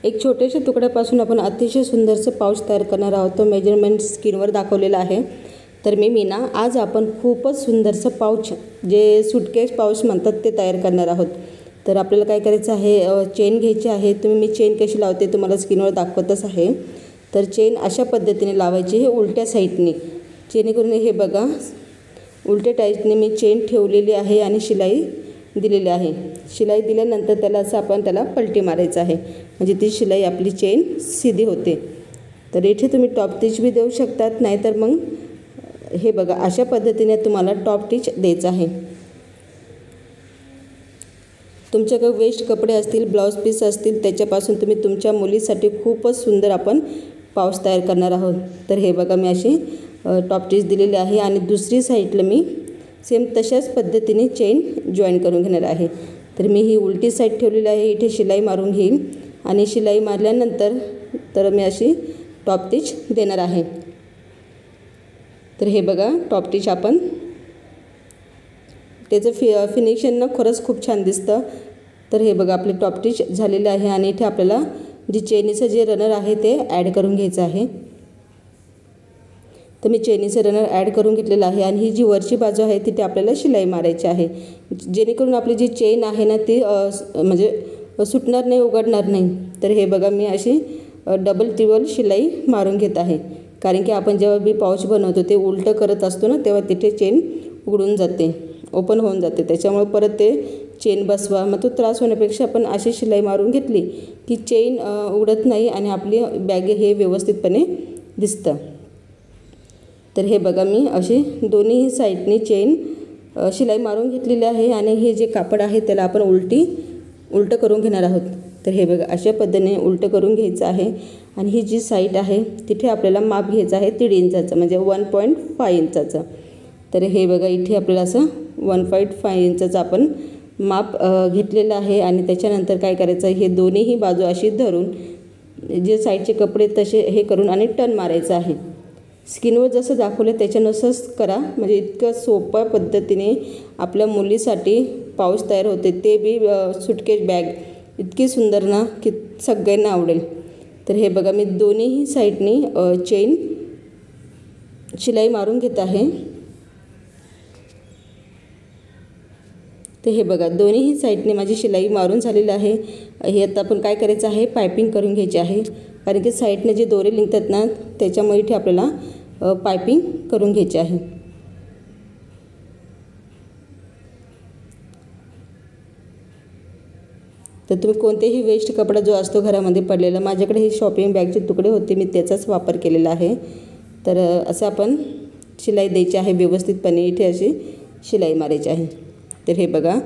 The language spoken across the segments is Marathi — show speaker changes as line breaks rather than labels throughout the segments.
एक छोट्याशा तुकड्यापासून आपण अतिशय सुंदरसं पाऊच तयार करणार आहोत। तो मेजरमेंट स्क्रीनवर दाखवलेला आहे। तर मी मीना आज आपण खूपच सुंदरसं पाऊच जे सूटकेस पाऊच म्हणतात ते तयार करणार आहोत। तर आपल्याला काय करायचं आहे, चेन घ्यायची आहे। मी चेन कशी लावते तुम्हाला स्क्रीनवर दाखवतच आहे। तर चेन अशा पद्धतीने लावायची, हे उलट्या साईडने, जेणेकरून हे बघा उलट्या टाईपने मी चेन ठेवलेली आहे आणि शिलाई दिलेली आहे। शिलाई दिल्यानंतर त्याला असं आपण त्याला पलटी मारायचं आहे, म्हणजे ती शिलाई आपली चेन सीधी होते। तर इथे तुम्ही टॉप टिच भी देऊ शकतात, नाहीतर मग हे बघा अशा पद्धतीने तुम्हाला टॉप टिच द्यायचं आहे। तुमच्याकडे वेस्ट कपडे असतील, ब्लाउज पीस असतील, त्याच्यापासून तुम्ही तुमच्या मुलीसाठी खूपच सुंदर आपण पाऊच तयार करणार आहोत। तर हे बघा मी अशी टॉप टिच दिलेली आहे आणि दुसरी साईडला मी सेम तशाच पद्धतीने चेन जॉईन करून घेणार आहे। तर मी ही उलटी साईड ठेवलेली आहे, इथे शिलाई मारून घेईन आणि शिलाई मारल्यानंतर तर मी अशी टॉप टिच देणार आहे। तर हे बघा टॉप टिच आपण त्याचं फिनिशिंग खरंच खूप छान दिसतं। तर हे बघा आपले टॉप टिच झालेले आहे आणि इथे आपल्याला जे चेनीचं जे रनर आहे ते ॲड करून घ्यायचं आहे। तर मी चेनीचं रनर ॲड करून घेतलेलं आहे आणि ही जी वरची बाजू आहे तिथे आपल्याला शिलाई मारायची आहे, जेणेकरून आपली जी चेन आहे ना ती म्हणजे सुटणार नाही, उघडणार नाही। तर हे बघा मी अशी डबल ट्रिबल शिलाई मारून घेत आहे, कारण की आपण जेव्हा बी पाऊच बनवतो ते उलटं करत असतो ना, तेव्हा तिथे चेन उघडून जाते, ओपन होऊन जाते। त्याच्यामुळे परत ते चेन बसवा, मग तो त्रास होण्यापेक्षा आपण अशी शिलाई मारून घेतली की चेन उघडत नाही आणि आपली बॅग हे व्यवस्थितपणे दिसतं। तर हे बघा मी अशी दोन्ही साईडनी चेन शिलाई मारून घेतलेली आहे आणि हे जे कापड आहे त्याला आपण उलटं करून घेणार आहोत। तर हे बघा अशा पद्धतीने उलटं करून घ्यायचं आहे आणि ही जी साईड आहे तिथे आपल्याला माप घ्यायचं आहे 1.5 इंचाचं, म्हणजे 1.5 इंचाचं। तर हे बघा इथे आपल्याला असं 1.5 इंचाचं आपण माप घेतलेलं आहे आणि त्याच्यानंतर काय करायचं, हे दोन्हीही बाजू अशी धरून जे साईडचे कपडे तसे हे करून आणि टर्न मारायचं आहे। स्क्रीनवर जसं दाखवलं त्याच्यानुसारच करा, म्हणजे इतकं सोप्या पद्धतीने आपल्या मुलीसाठी पाऊच तयार होते, ते बी सूटकेस बॅग इतकी सुंदर ना की सगळ्यांना आवडेल। तर हे बघा मी दोन्हीही साईडनी चेन शिलाई मारून घेत आहे। तर हे बघा दोन्हीही साईडने माझी शिलाई मारून झालेली आहे। हे आता आपण काय करायचं आहे, पायपिंग करून घ्यायची आहे, कारण की साईडने जे दोरे निघतात ना त्याच्यामुळे इथे आपल्याला पायपिंग करून घ्यायची आहे। तर तुम्ही कोणतेही वेस्ट कपडा जो असतो घरामध्ये पडलेला, माझ्याकडे हे शॉपिंग बॅगचे तुकडे होते, मी त्याचाच वापर केलेला आहे। तर असं आपण शिलाई द्यायची आहे व्यवस्थितपणे, इथे अशी शिलाई मारायची आहे। तर हे बघा,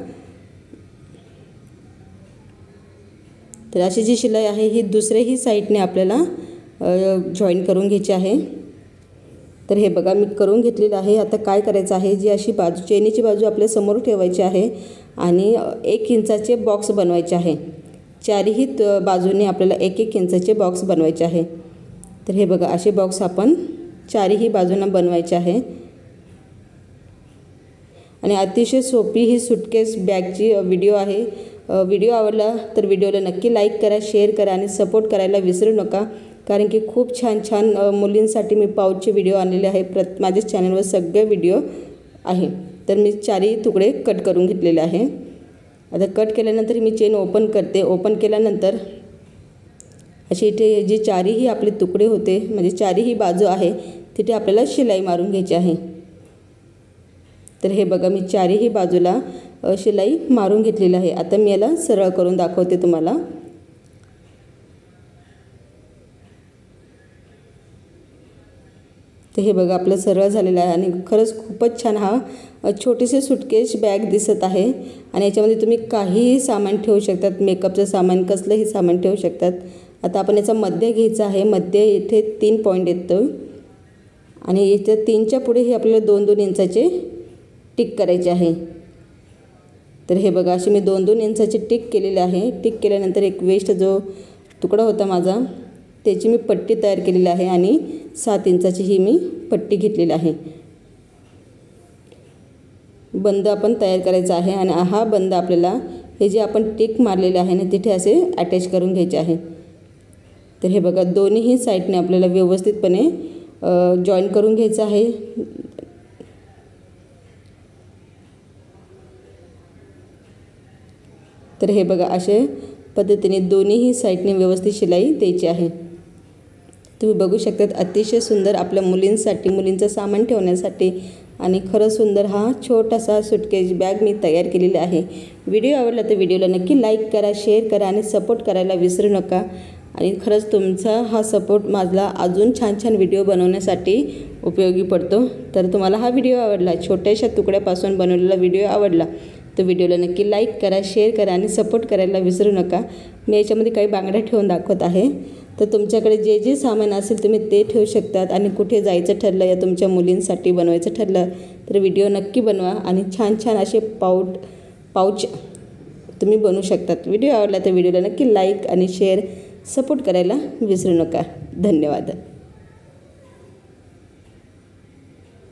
तर अशी जी शिलाई आहे ही दुसऱ्याही साईडने आपल्याला जॉईन करून घ्यायची आहे। तर हे बघा मी करून घेतलेलं आहे। आता काय करायचं आहे, जी अशी बाजू चेनीची बाजू आपल्या समोर ठेवायची आहे आणि 1 इंचाचे बॉक्स बनवायचे आहे। चारही बाजूने आपल्याला 1-1 इंचाचे बॉक्स बनवायचे आहे। तर हे बघा असे बॉक्स आपण चारही बाजूंना बनवायचे आहे आणि अतिशय सोपी ही सूटकेस बॅगची व्हिडिओ आहे। व्हिडिओ आवडला तर व्हिडिओला नक्की लाईक करा, शेअर करा आणि सपोर्ट करायला विसरू नका, कारण की खूप छान छान मुलींसाठी मी पाऊचचे व्हिडिओ आणलेले आहे। माझ्या चॅनलवर सगळे व्हिडिओ आहे। तर मी चारही तुकडे कट करून घेतलेले आहे। आता कट केल्यानंतर मी चेन ओपन करते। ओपन केल्यानंतर असे इथे जे चारही आपले तुकडे होते, म्हणजे चारही बाजू आहे तिथे आपल्याला शिलाई मारून घ्यायची आहे। तर हे बघा मी चारही बाजूला शिलाई मारून घेतलेली आहे। आता मी याला सरळ करून दाखवते तुम्हाला। तर हे बघा आपलं सरळ झालेलं आहे आणि खरंच खूपच छान हा छोटीशी सूटकेस बॅग दिसत आहे आणि याच्यामध्ये तुम्ही काहीही सामान ठेवू शकतात, मेकअपचं सामान, कसलंही सामान ठेवू शकतात। आता आपण याचा मध्य घ्यायचा आहे। मध्य इथे 3 पॉईंट येतो आणि इथे 3च्या पुढे हे आपल्याला 2-2 इंचाचे टिक करायचे आहे। तर हे बघा अशी मी 2-2 इंचाची टिक केलेली आहे। टिक केल्यानंतर एक वेस्ट जो तुकडा होता माझा त्याची मी पट्टी तयार केलेली आहे आणि 7 इंचाची ही मी पट्टी घेतलेली आहे। बंद आपण तयार करायचा आहे आणि हा बंद आपल्याला हे जे आपण टिक मारलेले आहे ना तिथे असे अटॅच करून घ्यायचे आहे। तर हे बघा दोन्हीही साईडने आपल्याला व्यवस्थितपणे जॉईन करून घ्यायचं आहे। तर हे बघा अशा पद्धतीने दोन्हीही साईडने व्यवस्थित शिलाई द्यायची आहे। तुम्ही बघू शकतात अतिशय सुंदर आपल्या मुलींसाठी, मुलींचं सामान ठेवण्यासाठी आणि खरं सुंदर हा छोटासा सुटकेस बॅग मी तयार केलेला आहे। व्हिडिओ आवडला तर व्हिडिओला नक्की लाईक करा, शेअर करा आणि सपोर्ट करायला विसरू नका। आणि खरंच तुमचा हा सपोर्ट माझला अजून छान छान व्हिडिओ बनवण्यासाठी उपयोगी पडतो। तर तुम्हाला हा व्हिडिओ आवडला, छोट्याशा तुकड्यापासून बनवलेला व्हिडिओ आवडला तर व्हिडिओला नक्की लाईक करा, शेअर करा आणि सपोर्ट करायला विसरू नका। मी याच्यामध्ये काही बांगड्या ठेवून दाखवत आहे। तर तुमच्याकडे जे जे सामान असेल तुम्ही ते ठेवू शकतात। आणि कुठे जायचं ठरलं या तुमच्या मुलींसाठी बनवायचं ठरलं तर व्हिडिओ नक्की बनवा आणि छान छान असे पाऊच तुम्ही बनवू शकतात। व्हिडिओ आवडला तर व्हिडिओला नक्की लाईक आणि शेअर सपोर्ट करायला विसरू नका। धन्यवाद।